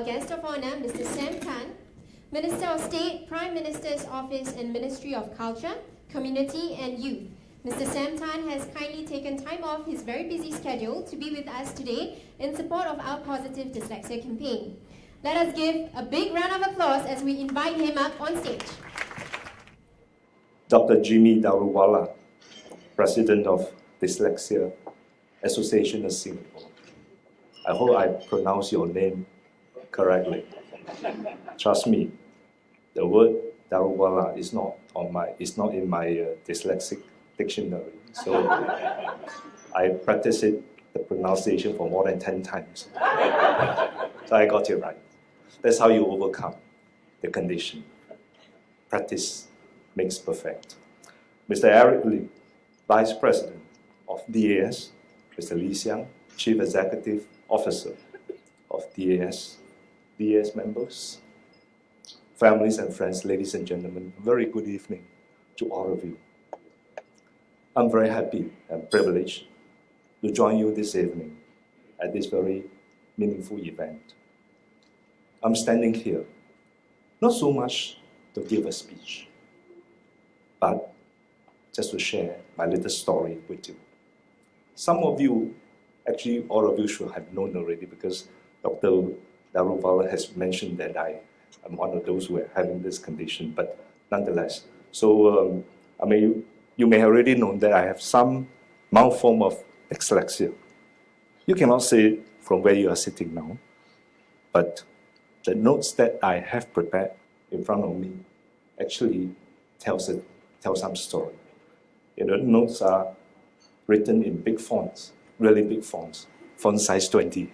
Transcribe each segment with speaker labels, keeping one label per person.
Speaker 1: our guest of honor, Mr. Sam Tan, Minister of State, Prime Minister's Office and Ministry of Culture, Community and Youth. Mr. Sam Tan has kindly taken time off his very busy schedule to be with us today in support of our Positive Dyslexia campaign. Let us give a big round of applause as we invite him up on stage.
Speaker 2: Dr. Jimmy Daruwala, President of Dyslexia Association of Singapore. I hope I pronounce your name correctly. Trust me, the word Daruwala is not in my dyslexic dictionary. So I practiced the pronunciation for more than 10 times. So I got it right. That's how you overcome the condition. Practice makes perfect. Mr. Eric Lee, Vice President of DAS, Mr. Lee Xiang, Chief Executive Officer of DAS, DAS members, families and friends, ladies and gentlemen, very good evening to all of you. I'm very happy and privileged to join you this evening at this very meaningful event. I'm standing here, not so much to give a speech, but just to share my little story with you. Some of you, actually all of you should have known already because Dr. Daruwala has mentioned that I am one of those who are having this condition, but nonetheless. So, you may already know that I have some mild form of dyslexia. You cannot see it from where you are sitting now, but the notes that I have prepared in front of me actually tell some story. The notes are written in big fonts, really big fonts, font size 20.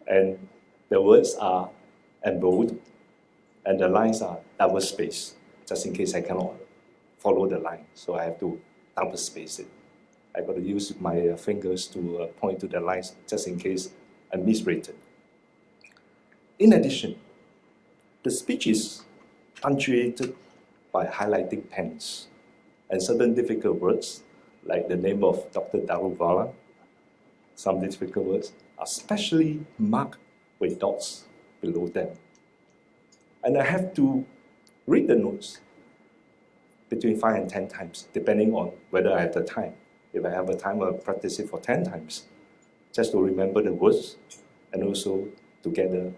Speaker 2: And the words are embold, and the lines are double spaced, just in case I cannot follow the line, so I have to double space it. I got to use my fingers to point to the lines, just in case I misread it. In addition, the speech is punctuated by highlighting pens, and certain difficult words, like the name of Dr. Daruwala, some difficult words, are specially marked with dots below them. And I have to read the notes between 5 and 10 times, depending on whether I have the time. If I have a time, I'll practice it for 10 times, just to remember the words, and also to get the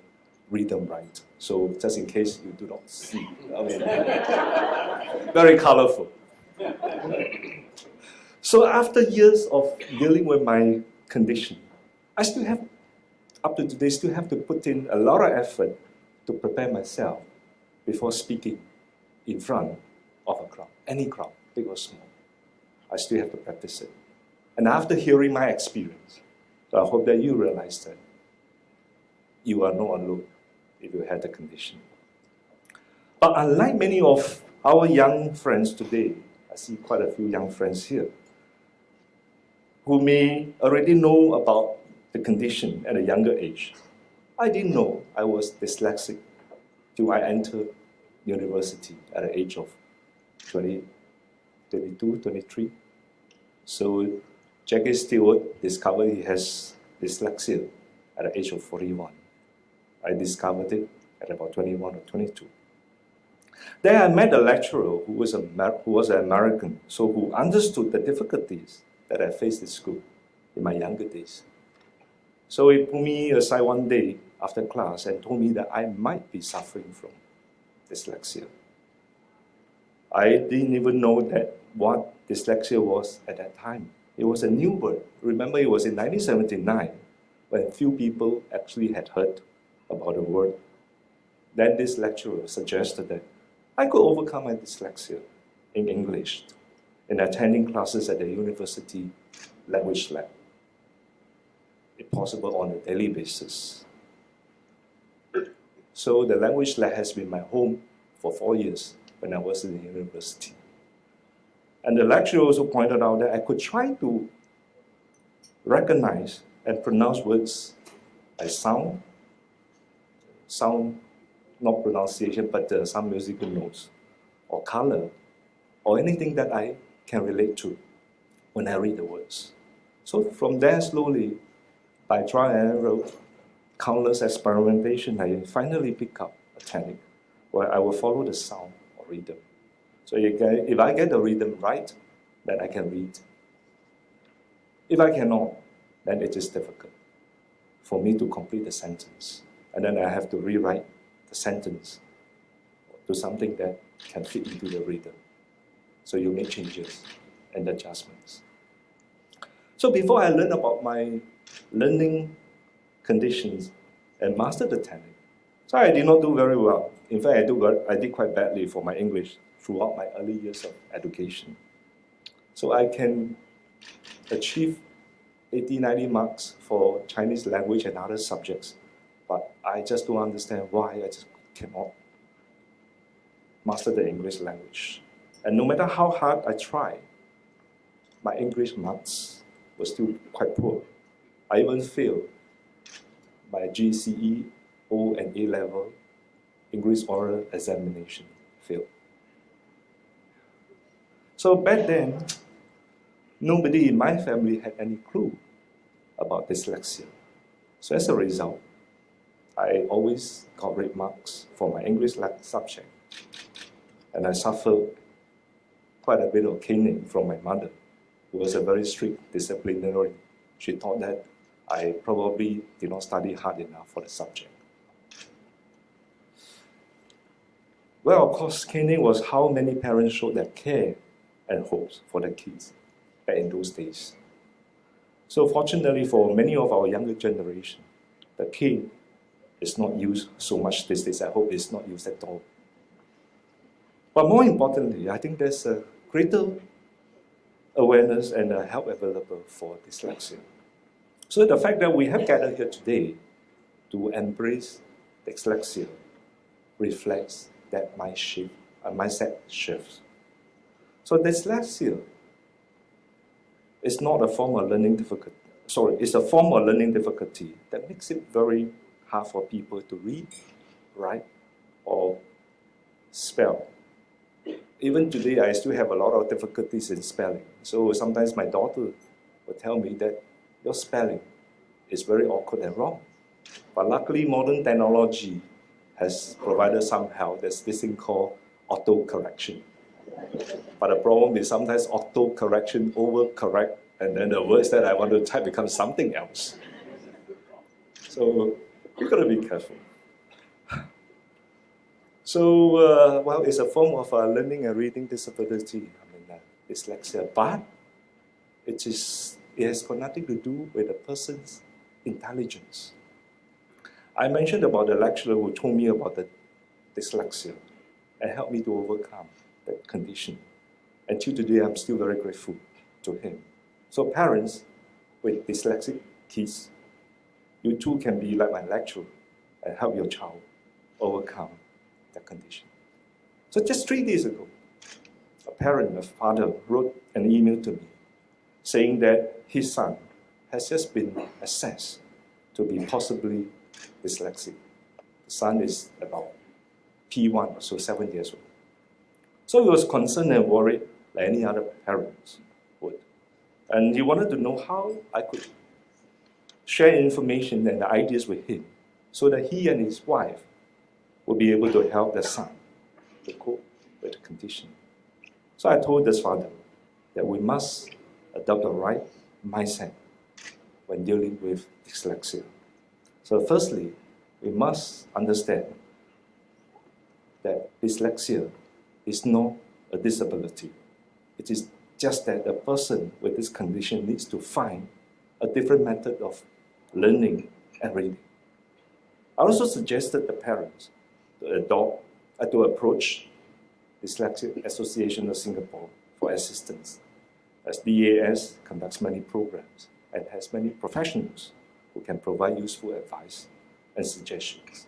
Speaker 2: rhythm right. So just in case you do not see, very colorful. So after years of dealing with my condition, I still have, up to today, still have to put in a lot of effort to prepare myself before speaking in front of a crowd, any crowd, big or small. I still have to practice it. And after hearing my experience, so I hope that you realize that you are not alone if you had the condition. But unlike many of our young friends today, I see quite a few young friends here, who may already know about the condition at a younger age. I didn't know I was dyslexic till I entered university at the age of 22, 23. So Jackie Stewart discovered he has dyslexia at the age of 41. I discovered it at about 21 or 22. Then I met a lecturer who was an American, so who understood the difficulties that I faced in school in my younger days. So he put me aside one day after class and told me that I might be suffering from dyslexia. I didn't even know that what dyslexia was at that time. It was a new word. Remember, it was in 1979 when few people actually had heard about the word. Then this lecturer suggested that I could overcome my dyslexia in English in attending classes at the university language lab, if possible on a daily basis. So the language lab has been my home for 4 years when I was in the university. And the lecturer also pointed out that I could try to recognize and pronounce words by sound, not pronunciation, but some musical notes, or color, or anything that I can relate to when I read the words. So from there, slowly, by trial and error, countless experimentation, I finally pick up a technique where I will follow the sound or rhythm. So if I get the rhythm right, then I can read. If I cannot, then it is difficult for me to complete the sentence. And then I have to rewrite the sentence to something that can fit into the rhythm. So you make changes and adjustments. So before I learn about my learning conditions and master the technique, so I did not do very well. In fact, I did quite badly for my English throughout my early years of education. So I can achieve 80, 90 marks for Chinese language and other subjects, but I just don't understand why I just cannot master the English language. And no matter how hard I try, my English marks were still quite poor. I even failed my GCE, O and A level English oral examination, failed. So back then, nobody in my family had any clue about dyslexia. So as a result, I always got red marks for my English subject. And I suffered quite a bit of caning from my mother, who was a very strict disciplinarian. She thought that I probably did not study hard enough for the subject. Well, of course, caning was how many parents showed their care and hopes for their kids back in those days. So fortunately for many of our younger generation, the cane is not used so much these days. I hope it's not used at all. But more importantly, I think there's a greater awareness and help available for dyslexia. So the fact that we have gathered here today to embrace dyslexia reflects that mindset shift. So dyslexia is not a form of learning difficulty. It's a form of learning difficulty that makes it very hard for people to read, write, or spell. Even today, I still have a lot of difficulties in spelling. So sometimes my daughter will tell me that your spelling is very awkward and wrong. But luckily, modern technology has provided some help. There's this thing called auto-correction. But the problem is sometimes auto-correction overcorrect, and then the words that I want to type become something else. So you've got to be careful. So, well, it's a form of learning and reading disability, dyslexia, but it has got nothing to do with a person's intelligence. I mentioned about the lecturer who told me about the dyslexia and helped me to overcome that condition. Until today, I'm still very grateful to him. So parents with dyslexic kids, you too can be like my lecturer and help your child overcome that condition. So just 3 days ago, a father, wrote an email to me saying that his son has just been assessed to be possibly dyslexic. The son is about P1, so 7 years old. So he was concerned and worried like any other parents would. And he wanted to know how I could share information and ideas with him so that he and his wife will be able to help their son to cope with the condition. So I told this father that we must adopt the right mindset when dealing with dyslexia. So firstly, we must understand that dyslexia is not a disability. It is just that a person with this condition needs to find a different method of learning and reading. I also suggested the parents to approach Dyslexia Association of Singapore for assistance, as DAS conducts many programs and has many professionals who can provide useful advice and suggestions.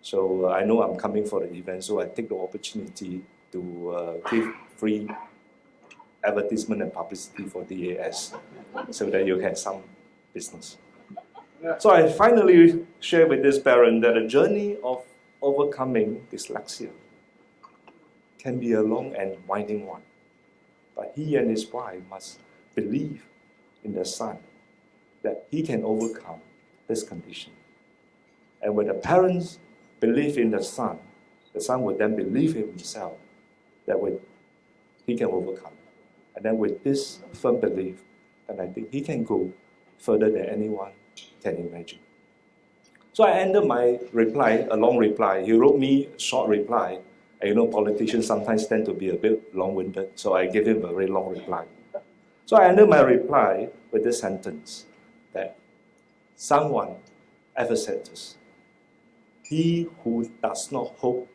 Speaker 2: So I know I'm coming for the event, so I take the opportunity to give free advertisement and publicity for DAS so that you have some business. So I finally share with this parent that the journey of overcoming dyslexia can be a long and winding one. But he and his wife must believe in their son that he can overcome this condition And when the parents believe in the son will then believe in himself that he can overcome. And then with this firm belief, and I think he can go further than anyone can imagine. So I ended my reply, a long reply. He wrote me a short reply. And you know, politicians sometimes tend to be a bit long-winded, so I gave him a very long reply. So I ended my reply with this sentence, that someone ever said this: he who does not hope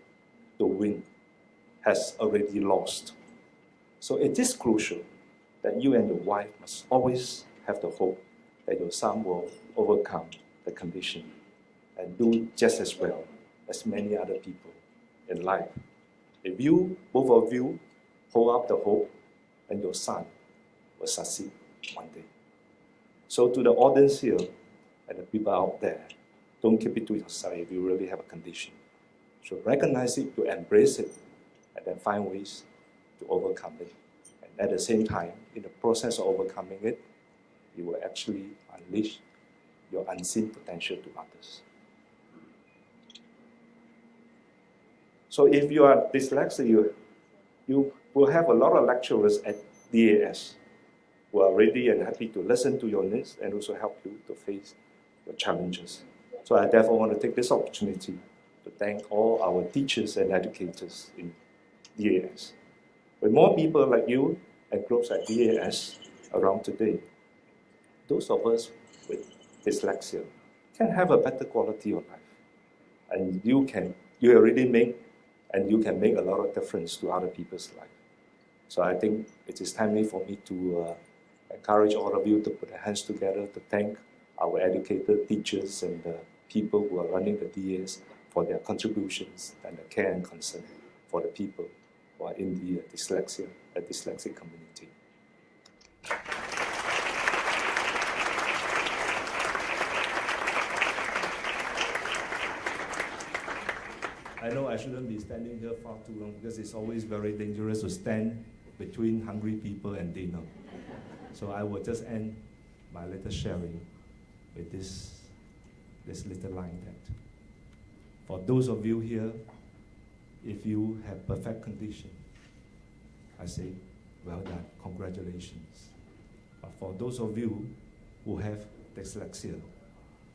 Speaker 2: to win has already lost. So it is crucial that you and your wife must always have the hope that your son will overcome the condition and do just as well as many other people in life. If you, both of you, hold up the hope, and your son will succeed one day. So to the audience here and the people out there, don't keep it to yourself if you really have a condition. So recognize it, to embrace it, and then find ways to overcome it. And at the same time, in the process of overcoming it, you will actually unleash your unseen potential to others. So if you are dyslexic, you will have a lot of lecturers at DAS who are ready and happy to listen to your needs and also help you to face your challenges. So I therefore want to take this opportunity to thank all our teachers and educators in DAS. With more people like you and groups at DAS around today, those of us with dyslexia can have a better quality of life. And you can make a lot of difference to other people's life. So I think it is timely for me to encourage all of you to put your hands together to thank our educated teachers and the people who are running the DAs for their contributions and the care and concern for the people who are in the dyslexic community. I know I shouldn't be standing here far too long because it's always very dangerous to stand between hungry people and dinner. So I will just end my little sharing with this little line that for those of you here, if you have perfect condition, I say, well done, congratulations. But for those of you who have dyslexia,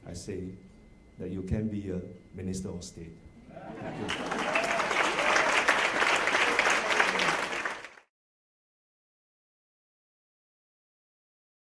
Speaker 2: I say that you can be a minister of state. Thank you.